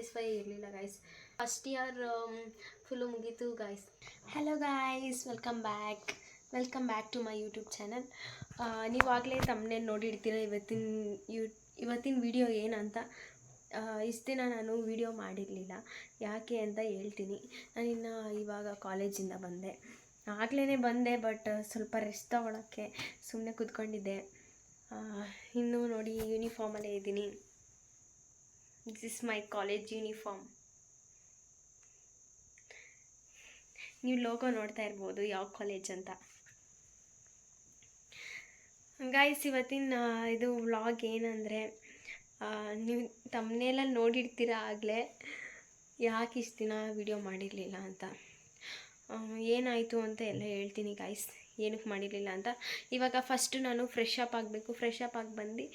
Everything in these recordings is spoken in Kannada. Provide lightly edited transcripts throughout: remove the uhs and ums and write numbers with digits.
ಸ್ಯಾಟಿಸ್ಫೈ ಇರಲಿಲ್ಲ ಗೈಸ್. ಫಸ್ಟ್ ಇಯರ್ ಫುಲ್ಲು ಮುಗೀತು guys. Hello guys, welcome back to my YouTube channel. ನೀವಾಗಲೇ ತಮ್ಮನೇಲಿ ನೋಡಿರ್ತೀರ ಇವತ್ತಿನ ವಿಡಿಯೋ ಏನಂತ. ಇಷ್ಟು ದಿನ ನಾನು ವಿಡಿಯೋ ಮಾಡಿರಲಿಲ್ಲ, ಯಾಕೆ ಅಂತ ಹೇಳ್ತೀನಿ. ನಾನಿನ್ನು ಇವಾಗ ಕಾಲೇಜಿಂದ ಬಂದೆ, ಆಗಲೇ ಬಂದೆ, ಬಟ್ ಸ್ವಲ್ಪ ರೆಸ್ಟ್ ತೊಗೊಳಕ್ಕೆ ಸುಮ್ಮನೆ ಕೂತ್ಕೊಂಡಿದ್ದೆ. ಇನ್ನೂ ನೋಡಿ ಯೂನಿಫಾರ್ಮಲ್ಲೇ ಇದ್ದೀನಿ. This is my college uniform. ನೀವು ಲೋಗೋ ನೋಡ್ತಾ ಇರ್ಬೋದು ಯಾವ ಕಾಲೇಜ್ ಅಂತ. ಗೈಸ್, ಇವತ್ತಿನ ಇದು ವ್ಲಾಗ್ ಏನಂದರೆ, ನೀವು ತಮ್ಮನೇಲಲ್ಲಿ ನೋಡಿರ್ತೀರ ಆಗಲೇ ಯಾಕೆ ಇಷ್ಟು ದಿನ ವಿಡಿಯೋ ಮಾಡಿರಲಿಲ್ಲ ಅಂತ. ಏನಾಯಿತು ಅಂತ ಎಲ್ಲ ಹೇಳ್ತೀನಿ ಗೈಸ್, ಏನಕ್ಕೆ ಮಾಡಿರಲಿಲ್ಲ ಅಂತ. ಇವಾಗ ಫಸ್ಟು ನಾನು ಫ್ರೆಶ್ ಅಪ್ ಆಗಬೇಕು. ಫ್ರೆಶ್ ಅಪ್ ಆಗಿ ಬಂದು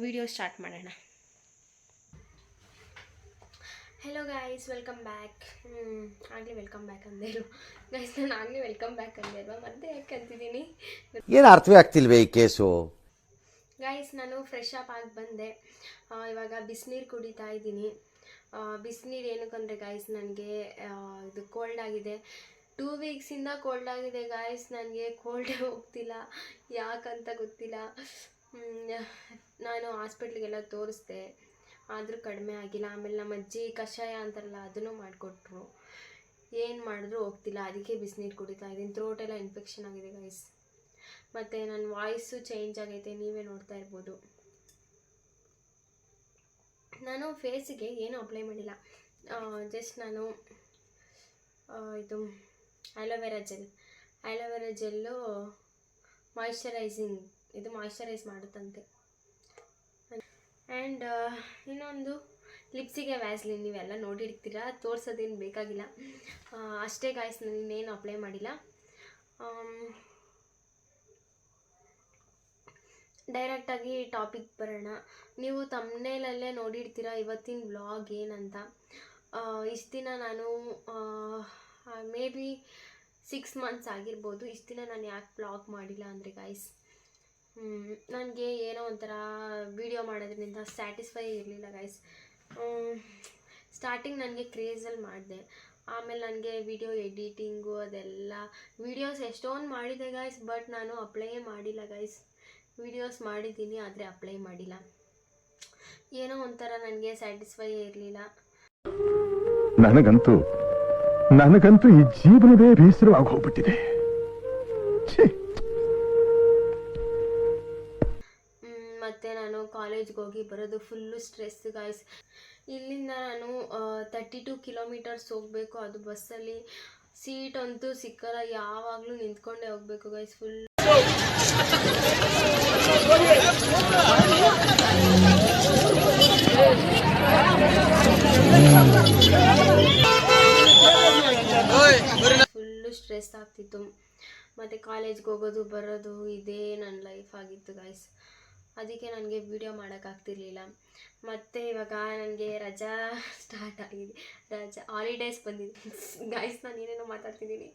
ವಿಡಿಯೋ ಸ್ಟಾರ್ಟ್ ಮಾಡೋಣ. Hello guys, welcome back. ಆಗಲೇ ವೆಲ್ಕಮ್ ಬ್ಯಾಕ್ ಅಂದೇರು ಗೈಸ್, ನಾನು ಆಗಲೇ ವೆಲ್ಕಮ್ ಬ್ಯಾಕ್ ಅಂದೆ ಅಲ್ವಾ, ಮತ್ತೆ ಯಾಕೆ ಅಂತಿದ್ದೀನಿ ಏನು ಅರ್ಥವೇ ಆಗ್ತಿಲ್ವೇ ಈ ಕೇಸು. ಗೈಸ್, ನಾನು ಫ್ರೆಶ್ ಅಪ್ ಆಗಿ ಬಂದೆ. ಇವಾಗ ಬಿಸಿನೀರು ಕುಡಿತಾ ಇದ್ದೀನಿ. ಬಿಸಿನೀರು ಏನಕ್ಕಂದರೆ ಗೈಸ್, ನನಗೆ ಇದು ಕೋಲ್ಡ್ ಆಗಿದೆ. 2 ವೀಕ್ಸಿಂದ ಕೋಲ್ಡ್ ಆಗಿದೆ ಗೈಸ್. ನನಗೆ ಕೋಲ್ಡೇ ಹೋಗ್ತಿಲ್ಲ, ಯಾಕಂತ ಗೊತ್ತಿಲ್ಲ. ನಾನು ಹಾಸ್ಪಿಟ್ಲಿಗೆಲ್ಲ ತೋರಿಸ್ದೆ, ಆದರೂ ಕಡಿಮೆ ಆಗಿಲ್ಲ. ಆಮೇಲೆ ನಮ್ಮ ಅಜ್ಜಿ ಕಷಾಯ ಅಂತಾರಲ್ಲ, ಅದನ್ನು ಮಾಡಿಕೊಟ್ರು. ಏನು ಮಾಡಿದ್ರೂ ಹೋಗ್ತಿಲ್ಲ. ಅದಕ್ಕೆ ಬಿಸಿನೀರು ಕುಡಿತಾ ಇದ್ದೀನಿ. ಥ್ರೋಟೆಲ್ಲ ಇನ್ಫೆಕ್ಷನ್ ಆಗಿದೆ ಗೈಸ್. ಮತ್ತು ನನ್ನ ವಾಯ್ಸು ಚೇಂಜ್ ಆಗೈತೆ, ನೀವೇ ನೋಡ್ತಾ ಇರ್ಬೋದು. ನಾನು ಫೇಸಿಗೆ ಏನೂ ಅಪ್ಲೈ ಮಾಡಿಲ್ಲ. ಜಸ್ಟ್ ನಾನು ಇದು ಆಲೋವೆರಾ ಜೆಲ್ಲು ಮಾಯ್ಶ್ಚರೈಸ್ ಮಾಡುತ್ತಂತೆ. ಆ್ಯಂಡ್ ಇನ್ನೊಂದು ಲಿಪ್ಸಿಗೆ ವ್ಯಾಸ್ಲಿನ್, ನೀವೆಲ್ಲ ನೋಡಿರ್ತೀರ, ತೋರಿಸೋದೇನು ಬೇಕಾಗಿಲ್ಲ. ಅಷ್ಟೇ ಗಾಯ್ಸ್, ನಾನು ಇನ್ನೇನು ಅಪ್ಲೈ ಮಾಡಿಲ್ಲ. ಡೈರೆಕ್ಟಾಗಿ ಟಾಪಿಕ್ ಬರೋಣ. ನೀವು ತಮ್ಮನೇಲಲ್ಲೇ ನೋಡಿರ್ತೀರ ಇವತ್ತಿನ ವ್ಲಾಗ್ ಏನಂತ. ಇಷ್ಟು ದಿನ ನಾನು ಮೇ ಬಿ 6 ಮಂತ್ಸ್ ಆಗಿರ್ಬೋದು. ಇಷ್ಟು ದಿನ ನಾನು ಯಾಕೆ ವ್ಲಾಗ್ ಮಾಡಿಲ್ಲ ಅಂದರೆ ಗೈಸ್, ನನಗೆ ಏನೋ ಒಂಥರ ವಿಡಿಯೋ ಮಾಡೋದ್ರಿಂದ ಸ್ಯಾಟಿಸ್ಫೈ ಇರಲಿಲ್ಲ ಗೈಸ್. ಸ್ಟಾರ್ಟಿಂಗ್ ನನಗೆ ಕ್ರೇಜಲ್ಲಿ ಮಾಡಿದೆ, ಆಮೇಲೆ ನನಗೆ ವಿಡಿಯೋ ಎಡಿಟಿಂಗು ಅದೆಲ್ಲ ವಿಡಿಯೋಸ್ ಎಷ್ಟೊಂದು ಮಾಡಿದೆ ಗೈಸ್, ಬಟ್ ನಾನು ಅಪ್ಲೈಯೇ ಮಾಡಿಲ್ಲ ಗೈಸ್. ವಿಡಿಯೋಸ್ ಮಾಡಿದ್ದೀನಿ, ಆದರೆ ಅಪ್ಲೈ ಮಾಡಿಲ್ಲ. ಏನೋ ಒಂಥರ ನನಗೆ ಸ್ಯಾಟಿಸ್ಫೈ ಇರಲಿಲ್ಲ. ನನಗಂತೂ ಈ ಜೀವನವೇ ಬೇಸರವಾಗಿ ಹೋಗ್ಬಿಟ್ಟಿದೆ. ಮತ್ತು ನಾನು ಕಾಲೇಜ್ಗೆ ಹೋಗಿ ಬರೋದು ಫುಲ್ಲು ಸ್ಟ್ರೆಸ್ ಗಾಯ್ಸ್. ಇಲ್ಲಿಂದ ನಾನು 32 ಕಿಲೋಮೀಟರ್ಸ್ ಹೋಗಬೇಕು, ಅದು ಬಸ್ಸಲ್ಲಿ. ಸೀಟ್ ಅಂತೂ ಸಿಕ್ಕಲ್ಲ, ಯಾವಾಗಲೂ ನಿಂತ್ಕೊಂಡೇ ಹೋಗಬೇಕು ಗೈಸ್. ಫುಲ್ ಸ್ಟ್ರೆಸ್ ಆಗ್ತಿತ್ತು. ಮತ್ತು ಕಾಲೇಜ್ಗೆ ಹೋಗೋದು ಬರೋದು ಇದೇ ನನ್ನ ಲೈಫ್ ಆಗಿತ್ತು ಗೈಸ್. ಅದಕ್ಕೆ ನನಗೆ ವಿಡಿಯೋ ಮಾಡೋಕ್ಕಾಗ್ತಿರ್ಲಿಲ್ಲ. ಮತ್ತು ಇವಾಗ ನನಗೆ ರಜಾ ಸ್ಟಾರ್ಟ್ ಆಗಿದೆ, ಹಾಲಿಡೇಸ್ ಬಂದಿದೆ ಗೈಸ್. ನಾನು ಏನೇನೋ ಮಾತಾಡ್ತಿದ್ದೀನಿ.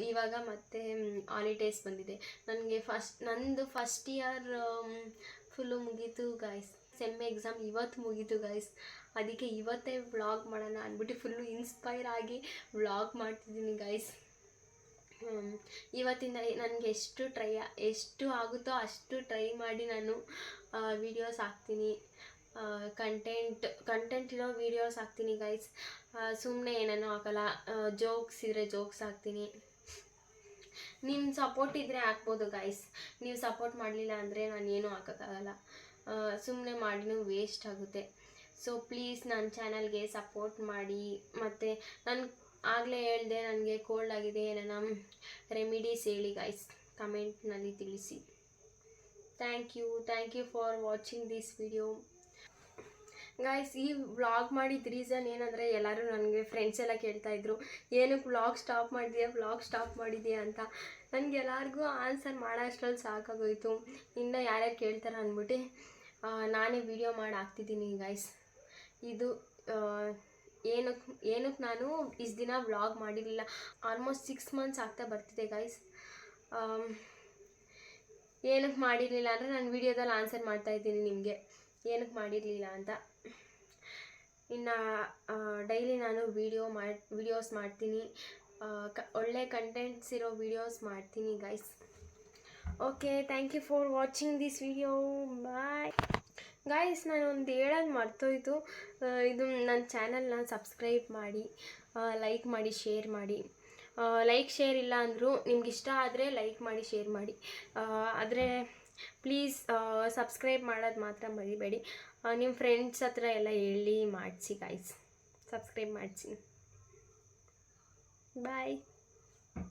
ಇವಾಗ ಮತ್ತೆ ಹಾಲಿಡೇಸ್ ಬಂದಿದೆ ನನಗೆ. ನಂದು ಫಸ್ಟ್ ಇಯರ್ ಫುಲ್ಲು ಮುಗೀತು ಗೈಸ್. ಸೆಮ್ ಎಕ್ಸಾಮ್ ಇವತ್ತು ಮುಗೀತು ಗೈಸ್. ಅದಕ್ಕೆ ಇವತ್ತೇ ವ್ಲಾಗ್ ಮಾಡೋಣ ಅಂದ್ಬಿಟ್ಟು ಫುಲ್ಲು ಇನ್ಸ್ಪೈರ್ ಆಗಿ ವ್ಲಾಗ್ ಮಾಡ್ತಿದ್ದೀನಿ ಗೈಸ್. ಇವತ್ತಿಂದ ನನಗೆ ಎಷ್ಟು ಆಗುತ್ತೋ ಅಷ್ಟು ಟ್ರೈ ಮಾಡಿ ನಾನು ವೀಡಿಯೋಸ್ ಹಾಕ್ತೀನಿ. ಕಂಟೆಂಟ್ ಇರೋ ವೀಡಿಯೋಸ್ ಹಾಕ್ತೀನಿ ಗೈಸ್. ಸುಮ್ಮನೆ ಏನೇನೋ ಹಾಕಲ್ಲ. ಜೋಕ್ಸ್ ಇದ್ದರೆ ಜೋಕ್ಸ್ ಹಾಕ್ತೀನಿ. ನಿಮ್ಮ ಸಪೋರ್ಟ್ ಇದ್ದರೆ ಹಾಕ್ಬೋದು ಗೈಸ್. ನೀವು ಸಪೋರ್ಟ್ ಮಾಡಲಿಲ್ಲ ಅಂದರೆ ನಾನು ಏನೂ ಹಾಕೋಕ್ಕಾಗಲ್ಲ. ಸುಮ್ಮನೆ ಮಾಡಿನೂ ವೇಸ್ಟ್ ಆಗುತ್ತೆ. ಸೊ ಪ್ಲೀಸ್ ನನ್ನ ಚಾನಲ್ಗೆ ಸಪೋರ್ಟ್ ಮಾಡಿ. ಮತ್ತು ನಾನು ಆಗಲೇ ಹೇಳಿದೆ, ನನಗೆ ಕೋಲ್ಡ್ ಆಗಿದೆ, ನನ್ನ ರೆಮಿಡೀಸ್ ಹೇಳಿ ಗೈಸ್, ಕಮೆಂಟ್ನಲ್ಲಿ ತಿಳಿಸಿ. Thank you for watching this video guys. ಈ ವ್ಲಾಗ್ ಮಾಡಿದ ರೀಸನ್ ಏನಂದರೆ, ಎಲ್ಲರೂ ನನಗೆ ಫ್ರೆಂಡ್ಸ್ ಎಲ್ಲ ಕೇಳ್ತಾಯಿದ್ರು, ಏನಕ್ಕೆ ವ್ಲಾಗ್ ಸ್ಟಾಪ್ ಮಾಡಿದೆಯಾ ಅಂತ. ನನಗೆ ಎಲ್ಲರಿಗೂ ಆನ್ಸರ್ ಮಾಡೋ ಅಷ್ಟರಲ್ಲಿ ಸಾಕಾಗೋಯಿತು. ಇನ್ನು ಯಾರ್ಯಾರು ಕೇಳ್ತಾರೆ ಅಂದ್ಬಿಟ್ಟು ನಾನೇ ವಿಡಿಯೋ ಮಾಡಿ ಹಾಕ್ತಿದ್ದೀನಿ ಗೈಸ್. ಇದು ಏನಕ್ಕೆ ನಾನು ಇಷ್ಟು ದಿನ ವ್ಲಾಗ್ ಮಾಡಿರಲಿಲ್ಲ. ಆಲ್ಮೋಸ್ಟ್ 6 ಮಂತ್ಸ್ ಆಗ್ತಾ ಬರ್ತಿದೆ ಗೈಸ್. ಏನಕ್ಕೆ ಮಾಡಿರಲಿಲ್ಲ ಅಂದರೆ ನಾನು ವಿಡಿಯೋದಲ್ಲಿ ಆನ್ಸರ್ ಮಾಡ್ತಾಯಿದ್ದೀನಿ ನಿಮಗೆ ಏನಕ್ಕೆ ಮಾಡಿರಲಿಲ್ಲ ಅಂತ. ಇನ್ನು ಡೈಲಿ ನಾನು ವಿಡಿಯೋಸ್ ಮಾಡ್ತೀನಿ, ಒಳ್ಳೆ ಕಂಟೆಂಟ್ಸ್ ಇರೋ ವಿಡಿಯೋಸ್ ಮಾಡ್ತೀನಿ guys. Okay, thank you for watching this video. Bye guys. ನಾನು ಒಂದು ಹೇಳೋದು ಮರ್ತೋಯ್ತು. ಇದು ನನ್ನ ಚಾನಲ್ನ ಸಬ್ಸ್ಕ್ರೈಬ್ ಮಾಡಿ, ಲೈಕ್ ಮಾಡಿ, ಶೇರ್ ಮಾಡಿ. ಲೈಕ್ ಶೇರ್ ಇಲ್ಲ ಅಂದರೂ ನಿಮ್ಗೆ ಇಷ್ಟ ಆದರೆ ಲೈಕ್ ಮಾಡಿ, ಶೇರ್ ಮಾಡಿ. ಆದರೆ ಪ್ಲೀಸ್ ಸಬ್ಸ್ಕ್ರೈಬ್ ಮಾಡೋದು ಮಾತ್ರ ಮರಿಬೇಡಿ. ನಿಮ್ಮ ಫ್ರೆಂಡ್ಸ್ ಹತ್ರ ಎಲ್ಲ ಹೇಳಿ ಮಾಡಿಸಿ ಗಾಯ್ಸ್, ಸಬ್ಸ್ಕ್ರೈಬ್ ಮಾಡಿಸಿ. ಬಾಯ್.